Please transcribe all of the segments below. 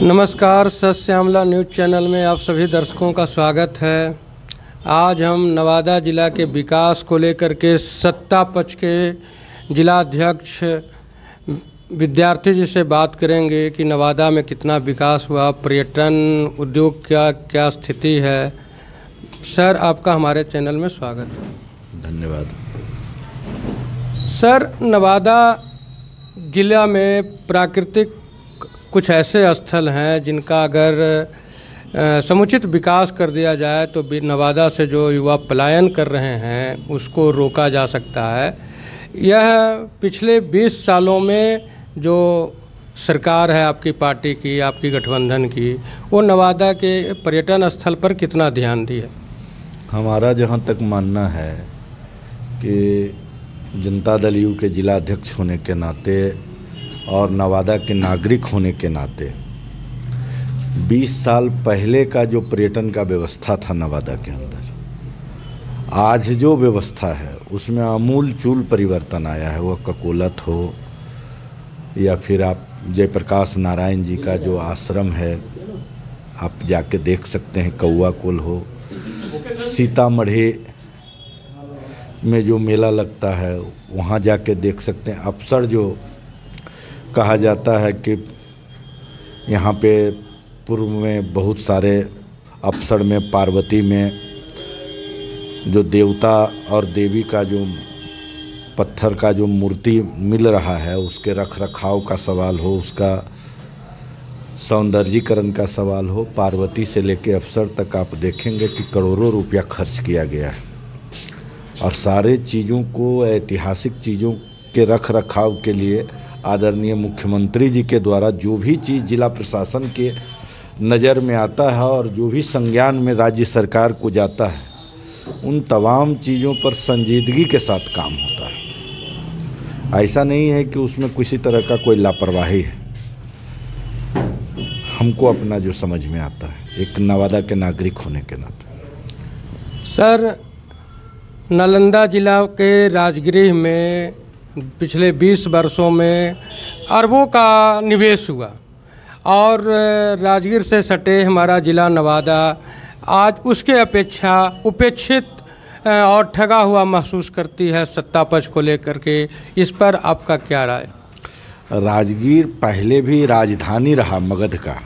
नमस्कार, सत Shyamala news channel में आप सभी दर्शकों का स्वागत है। आज हम नवादा जिला के विकास को लेकर के सत्ता पक्ष के जिला अध्यक्ष विद्यार्थी जी से बात करेंगे कि नवादा में कितना विकास हुआ, पर्यटन उद्योग क्या स्थिति है। सर, आपका हमारे चैनल में स्वागत है। धन्यवाद। सर, नवादा जिला में प्राकृतिक कुछ ऐसे स्थल हैं जिनका अगर समुचित विकास कर दिया जाए तो नवादा से जो युवा पलायन कर रहे हैं उसको रोका जा सकता है। यह पिछले 20 सालों में जो सरकार है आपकी पार्टी की, आपकी गठबंधन की, वो नवादा के पर्यटन स्थल पर कितना ध्यान दी है? हमारा जहाँ तक मानना है कि जनता दल यू के जिला अध्यक्ष होने के नाते और नवादा के नागरिक होने के नाते 20 साल पहले का जो पर्यटन का व्यवस्था था नवादा के अंदर, आज जो व्यवस्था है उसमें आमूल चूल परिवर्तन आया है। वह ककोलत हो या फिर आप जयप्रकाश नारायण जी का जो आश्रम है आप जाके देख सकते हैं, कौआ कोल हो, सीतामढ़ी में जो मेला लगता है वहाँ जाके देख सकते हैं। अफसर जो कहा जाता है कि यहाँ पे पूर्व में बहुत सारे अफसर में पार्वती में जो देवता और देवी का जो पत्थर का जो मूर्ति मिल रहा है उसके रख रखाव का सवाल हो, उसका सौंदर्यीकरण का सवाल हो, पार्वती से लेके अफसर तक आप देखेंगे कि करोड़ों रुपया खर्च किया गया है। और सारे चीज़ों को, ऐतिहासिक चीज़ों के रख रखाव के लिए आदरणीय मुख्यमंत्री जी के द्वारा जो भी चीज़ जिला प्रशासन के नज़र में आता है और जो भी संज्ञान में राज्य सरकार को जाता है, उन तमाम चीज़ों पर संजीदगी के साथ काम होता है। ऐसा नहीं है कि उसमें किसी तरह का कोई लापरवाही है। हमको अपना जो समझ में आता है एक नवादा के नागरिक होने के नाते। सर, नालंदा जिला के राजगृह में पिछले 20 वर्षों में अरबों का निवेश हुआ और राजगीर से सटे हमारा जिला नवादा आज उसके अपेक्षा उपेक्षित और ठगा हुआ महसूस करती है सत्ता पक्ष को लेकर के। इस पर आपका क्या राय? राजगीर पहले भी राजधानी रहा मगध का,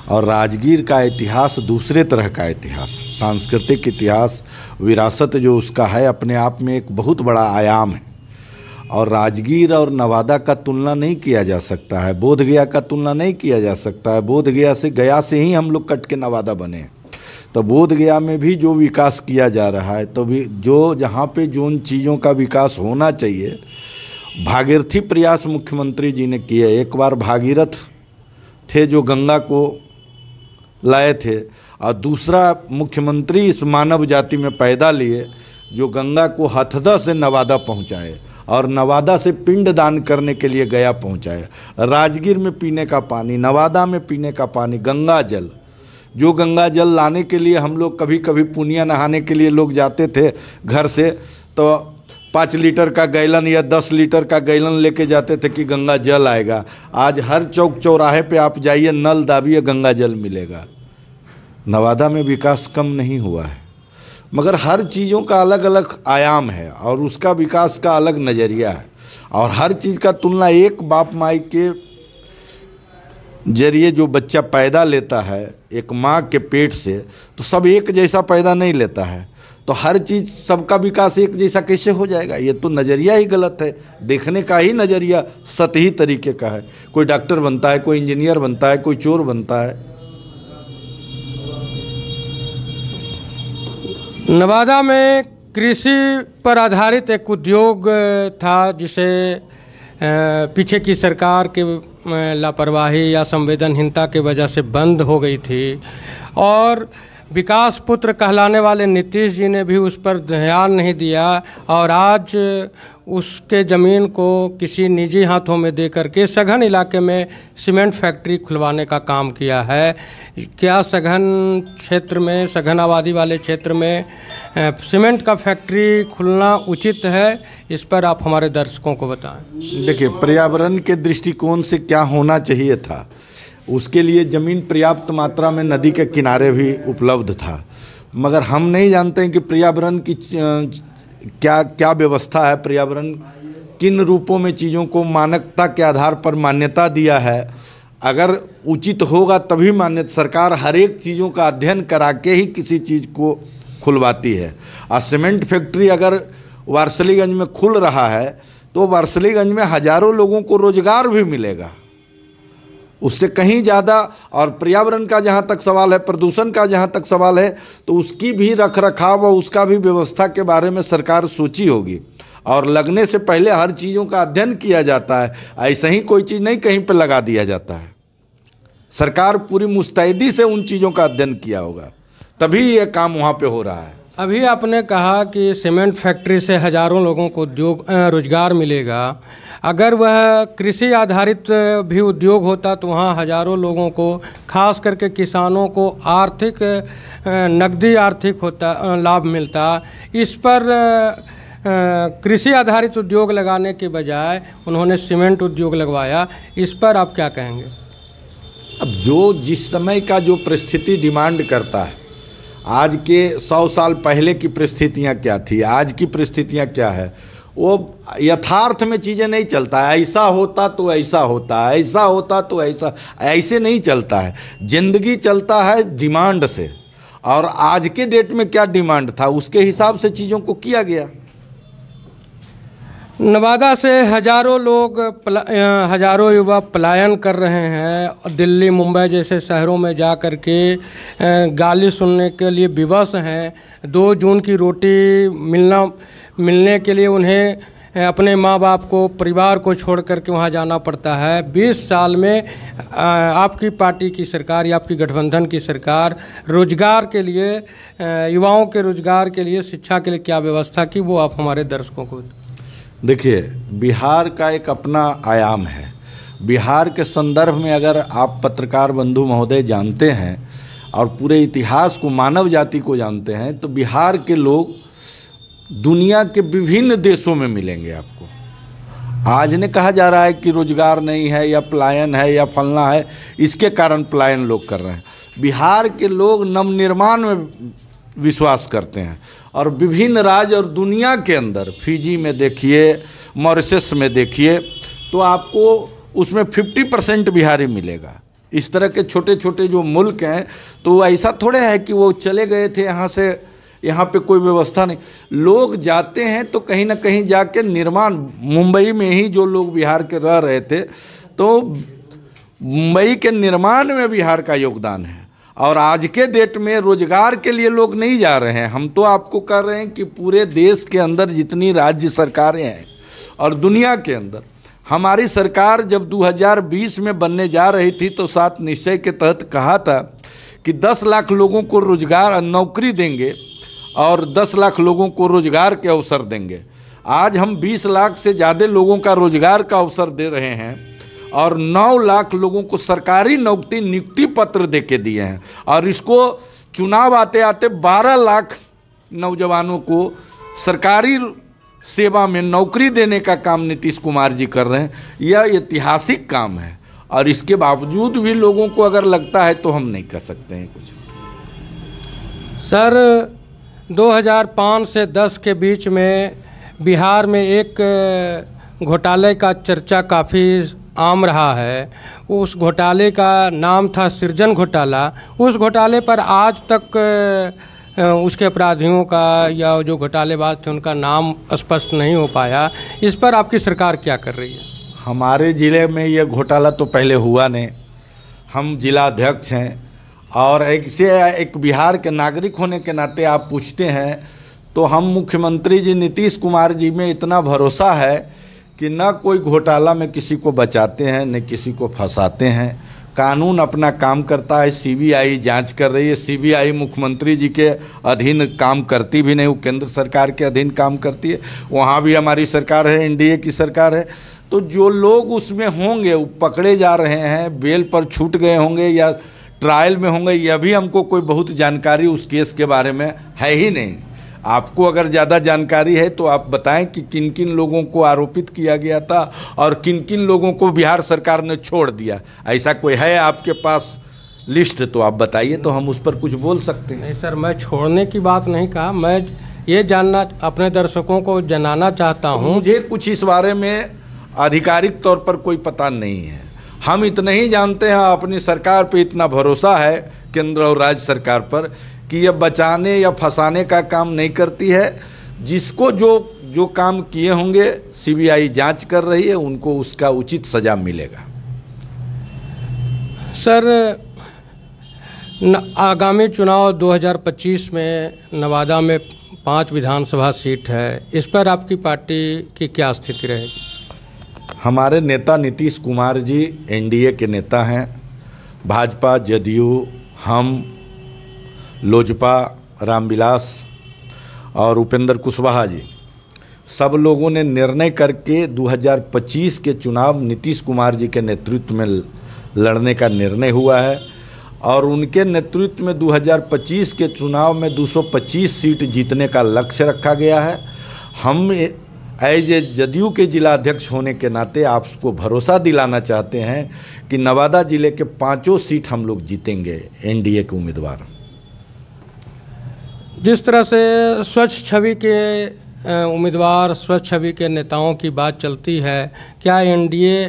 और राजगीर का इतिहास दूसरे तरह का इतिहास, सांस्कृतिक इतिहास, विरासत जो उसका है अपने आप में एक बहुत बड़ा आयाम है। और राजगीर और नवादा का तुलना नहीं किया जा सकता है, बोधगया का तुलना नहीं किया जा सकता है। बोधगया से, गया से ही हम लोग कट के नवादा बने। तो बोधगया में भी जो विकास किया जा रहा है, तो भी जो जहाँ पे जो उन चीज़ों का विकास होना चाहिए, भागीरथी प्रयास मुख्यमंत्री जी ने किए। एक बार भागीरथ थे जो गंगा को लाए थे, और दूसरा मुख्यमंत्री इस मानव जाति में पैदा लिए जो गंगा को हथदा से नवादा पहुँचाए और नवादा से पिंड दान करने के लिए गया पहुँचाए। राजगीर में पीने का पानी, नवादा में पीने का पानी, गंगा जल, जो गंगा जल लाने के लिए हम लोग कभी कभी पुनिया नहाने के लिए लोग जाते थे घर से, तो 5 लीटर का गैलन या 10 लीटर का गैलन लेके जाते थे कि गंगा जल आएगा। आज हर चौक चौराहे पे आप जाइए, नल दाबिए, गंगा जल मिलेगा। नवादा में विकास कम नहीं हुआ है, मगर हर चीज़ों का अलग अलग आयाम है और उसका विकास का अलग नज़रिया है। और हर चीज़ का तुलना एक बाप माई के जरिए जो बच्चा पैदा लेता है एक माँ के पेट से, तो सब एक जैसा पैदा नहीं लेता है। तो हर चीज़, सबका विकास एक जैसा कैसे हो जाएगा? ये तो नज़रिया ही गलत है। देखने का ही नज़रिया सतही तरीके का है। कोई डॉक्टर बनता है, कोई इंजीनियर बनता है, कोई चोर बनता है। नवादा में कृषि पर आधारित एक उद्योग था जिसे पीछे की सरकार के लापरवाही या संवेदनहीनता की वजह से बंद हो गई थी, और विकास पुत्र कहलाने वाले नीतीश जी ने भी उस पर ध्यान नहीं दिया और आज उसके ज़मीन को किसी निजी हाथों में दे करके सघन इलाके में सीमेंट फैक्ट्री खुलवाने का काम किया है। क्या सघन क्षेत्र में, सघन आबादी वाले क्षेत्र में सीमेंट का फैक्ट्री खुलना उचित है? इस पर आप हमारे दर्शकों को बताएं। देखिए, पर्यावरण के दृष्टिकोण से क्या होना चाहिए था, उसके लिए ज़मीन पर्याप्त मात्रा में नदी के किनारे भी उपलब्ध था। मगर हम नहीं जानते हैं कि पर्यावरण की क्या क्या व्यवस्था है, पर्यावरण किन रूपों में चीज़ों को मानकता के आधार पर मान्यता दिया है। अगर उचित होगा तभी मान्यता, सरकार हर एक चीज़ों का अध्ययन करा के ही किसी चीज़ को खुलवाती है। और सीमेंट फैक्ट्री अगर वारसलीगंज में खुल रहा है तो वारसलीगंज में हज़ारों लोगों को रोजगार भी मिलेगा, उससे कहीं ज़्यादा। और पर्यावरण का जहाँ तक सवाल है, प्रदूषण का जहाँ तक सवाल है, तो उसकी भी रख रखाव और उसका भी व्यवस्था के बारे में सरकार सोची होगी। और लगने से पहले हर चीज़ों का अध्ययन किया जाता है, ऐसा ही कोई चीज़ नहीं कहीं पर लगा दिया जाता है। सरकार पूरी मुस्तैदी से उन चीज़ों का अध्ययन किया होगा, तभी ये काम वहाँ पे हो रहा है। अभी आपने कहा कि सीमेंट फैक्ट्री से हज़ारों लोगों को रोजगार मिलेगा। अगर वह कृषि आधारित भी उद्योग होता तो वहाँ हज़ारों लोगों को, खास करके किसानों को आर्थिक नकदी आर्थिक होता लाभ मिलता। इस पर कृषि आधारित उद्योग लगाने के बजाय उन्होंने सीमेंट उद्योग लगवाया, इस पर आप क्या कहेंगे? अब जो जिस समय का जो परिस्थिति डिमांड करता है, आज के 100 साल पहले की परिस्थितियाँ क्या थी, आज की परिस्थितियाँ क्या है, वो यथार्थ में चीज़ें नहीं चलता है। ऐसा होता तो ऐसा होता है, ऐसा होता तो ऐसा, ऐसे नहीं चलता है। ज़िंदगी चलता है डिमांड से, और आज के डेट में क्या डिमांड था उसके हिसाब से चीज़ों को किया गया। नवादा से हज़ारों लोग हज़ारों युवा पलायन कर रहे हैं, दिल्ली मुंबई जैसे शहरों में जा कर के गाली सुनने के लिए विवश हैं। 2 जून की रोटी मिलने के लिए उन्हें अपने माँ बाप को, परिवार को छोड़ कर के वहाँ जाना पड़ता है। 20 साल में आपकी पार्टी की सरकार या आपकी गठबंधन की सरकार रोजगार के लिए, युवाओं के रोजगार के लिए, शिक्षा के लिए क्या व्यवस्था की, वो आप हमारे दर्शकों को देखिए। बिहार का एक अपना आयाम है। बिहार के संदर्भ में अगर आप पत्रकार बंधु महोदय जानते हैं और पूरे इतिहास को, मानव जाति को जानते हैं, तो बिहार के लोग दुनिया के विभिन्न देशों में मिलेंगे आपको। आज ने कहा जा रहा है कि रोजगार नहीं है या पलायन है या फलना है, इसके कारण पलायन लोग कर रहे हैं। बिहार के लोग नवनिर्माण में विश्वास करते हैं, और विभिन्न राज्य और दुनिया के अंदर, फिजी में देखिए, मॉरिशस में देखिए, तो आपको उसमें 50% बिहारी मिलेगा। इस तरह के छोटे छोटे जो मुल्क हैं, तो ऐसा थोड़े है कि वो चले गए थे यहाँ से, यहाँ पे कोई व्यवस्था नहीं। लोग जाते हैं तो कहीं ना कहीं जाके निर्माण, मुंबई में ही जो लोग बिहार के रह रहे थे, तो मुंबई के निर्माण में बिहार का योगदान है। और आज के डेट में रोजगार के लिए लोग नहीं जा रहे हैं। हम तो आपको कह रहे हैं कि पूरे देश के अंदर जितनी राज्य सरकारें हैं और दुनिया के अंदर, हमारी सरकार जब 2020 में बनने जा रही थी तो 7 निश्चय के तहत कहा था कि 10 लाख लोगों को रोजगार, नौकरी देंगे और 10 लाख लोगों को रोजगार के अवसर देंगे। आज हम 20 लाख से ज़्यादा लोगों का रोजगार का अवसर दे रहे हैं और 9 लाख लोगों को सरकारी नौकरी नियुक्ति पत्र दे के दिए हैं। और इसको चुनाव आते आते 12 लाख नौजवानों को सरकारी सेवा में नौकरी देने का काम नीतीश कुमार जी कर रहे हैं। यह ऐतिहासिक काम है, और इसके बावजूद भी लोगों को अगर लगता है तो हम नहीं कर सकते हैं कुछ। सर, 2005 से 10 के बीच में बिहार में एक घोटाले का चर्चा काफ़ी आम रहा है। उस घोटाले का नाम था सृजन घोटाला। उस घोटाले पर आज तक उसके अपराधियों का या जो घोटालेबाज थे उनका नाम स्पष्ट नहीं हो पाया। इस पर आपकी सरकार क्या कर रही है? हमारे ज़िले में ये घोटाला तो पहले हुआ नहीं। हम जिला अध्यक्ष हैं, और एक बिहार के नागरिक होने के नाते आप पूछते हैं तो हम मुख्यमंत्री जी नीतीश कुमार जी में इतना भरोसा है कि न कोई घोटाला में किसी को बचाते हैं न किसी को फंसाते हैं। कानून अपना काम करता है, सीबीआई जांच कर रही है। सीबीआई मुख्यमंत्री जी के अधीन काम करती भी नहीं, वो केंद्र सरकार के अधीन काम करती है। वहाँ भी हमारी सरकार है, एनडीए की सरकार है। तो जो लोग उसमें होंगे वो पकड़े जा रहे हैं, बेल पर छूट गए होंगे या ट्रायल में होंगे, यह भी हमको कोई बहुत जानकारी उस केस के बारे में है ही नहीं। आपको अगर ज़्यादा जानकारी है तो आप बताएं कि किन किन लोगों को आरोपित किया गया था और किन किन लोगों को बिहार सरकार ने छोड़ दिया। ऐसा कोई है आपके पास लिस्ट तो आप बताइए, तो हम उस पर कुछ बोल सकते हैं। नहीं सर, मैं छोड़ने की बात नहीं कहा, मैं ये जानना अपने दर्शकों को जनाना चाहता हूँ। मुझे कुछ इस बारे में आधिकारिक तौर पर कोई पता नहीं है। हम इतना ही जानते हैं, अपनी सरकार पे इतना भरोसा है, केंद्र और राज्य सरकार पर, कि यह बचाने या फंसाने का काम नहीं करती है। जिसको जो काम किए होंगे सीबीआई जांच कर रही है, उनको उसका उचित सजा मिलेगा। सर, आगामी चुनाव 2025 में नवादा में 5 विधानसभा सीट है, इस पर आपकी पार्टी की क्या स्थिति रहेगी? हमारे नेता नीतीश कुमार जी एनडीए के नेता हैं। भाजपा, जदयू, हम, लोजपा, रामविलास और उपेंद्र कुशवाहा जी, सब लोगों ने निर्णय करके 2025 के चुनाव नीतीश कुमार जी के नेतृत्व में लड़ने का निर्णय हुआ है और उनके नेतृत्व में 2025 के चुनाव में 225 सीट जीतने का लक्ष्य रखा गया है। हम एज ए जदयू के जिलाध्यक्ष होने के नाते आपको भरोसा दिलाना चाहते हैं कि नवादा जिले के 5 सीट हम लोग जीतेंगे एनडीए के उम्मीदवार। जिस तरह से स्वच्छ छवि के उम्मीदवार, स्वच्छ छवि के नेताओं की बात चलती है, क्या एनडीए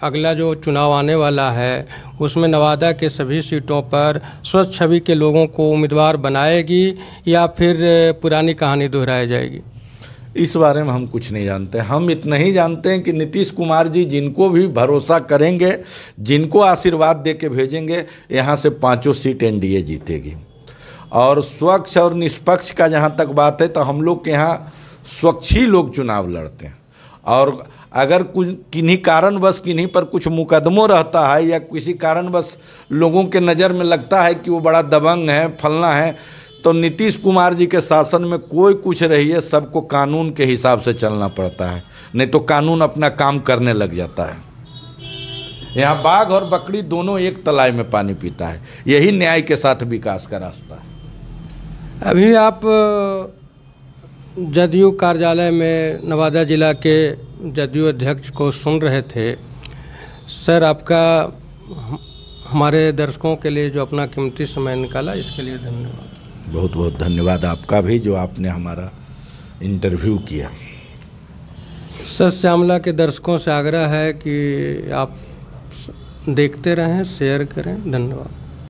अगला जो चुनाव आने वाला है उसमें नवादा के सभी सीटों पर स्वच्छ छवि के लोगों को उम्मीदवार बनाएगी या फिर पुरानी कहानी दोहराई जाएगी? इस बारे में हम कुछ नहीं जानते। हम इतना ही जानते हैं कि नीतीश कुमार जी जिनको भी भरोसा करेंगे, जिनको आशीर्वाद दे के भेजेंगे, यहाँ से 5 सीट एनडीए जीतेगी। और स्वच्छ और निष्पक्ष का जहाँ तक बात है तो हम लोग के यहाँ स्वच्छ ही लोग चुनाव लड़ते हैं। और अगर कुछ किन्हीं कारणवश किन्हीं पर कुछ मुकदमों रहता है या किसी कारणवश लोगों के नज़र में लगता है कि वो बड़ा दबंग है, फलना है, तो नीतीश कुमार जी के शासन में कोई कुछ रही है, सबको कानून के हिसाब से चलना पड़ता है, नहीं तो कानून अपना काम करने लग जाता है। यहाँ बाघ और बकरी दोनों एक तलाई में पानी पीता है। यही न्याय के साथ विकास का रास्ता है। अभी आप जदयू कार्यालय में नवादा जिला के जदयू अध्यक्ष को सुन रहे थे। सर, आपका हमारे दर्शकों के लिए जो अपना कीमती समय निकाला, इसके लिए धन्यवाद। बहुत बहुत धन्यवाद आपका भी, जो आपने हमारा इंटरव्यू किया। सर, श्यामला के दर्शकों से आग्रह है कि आप देखते रहें, शेयर करें। धन्यवाद।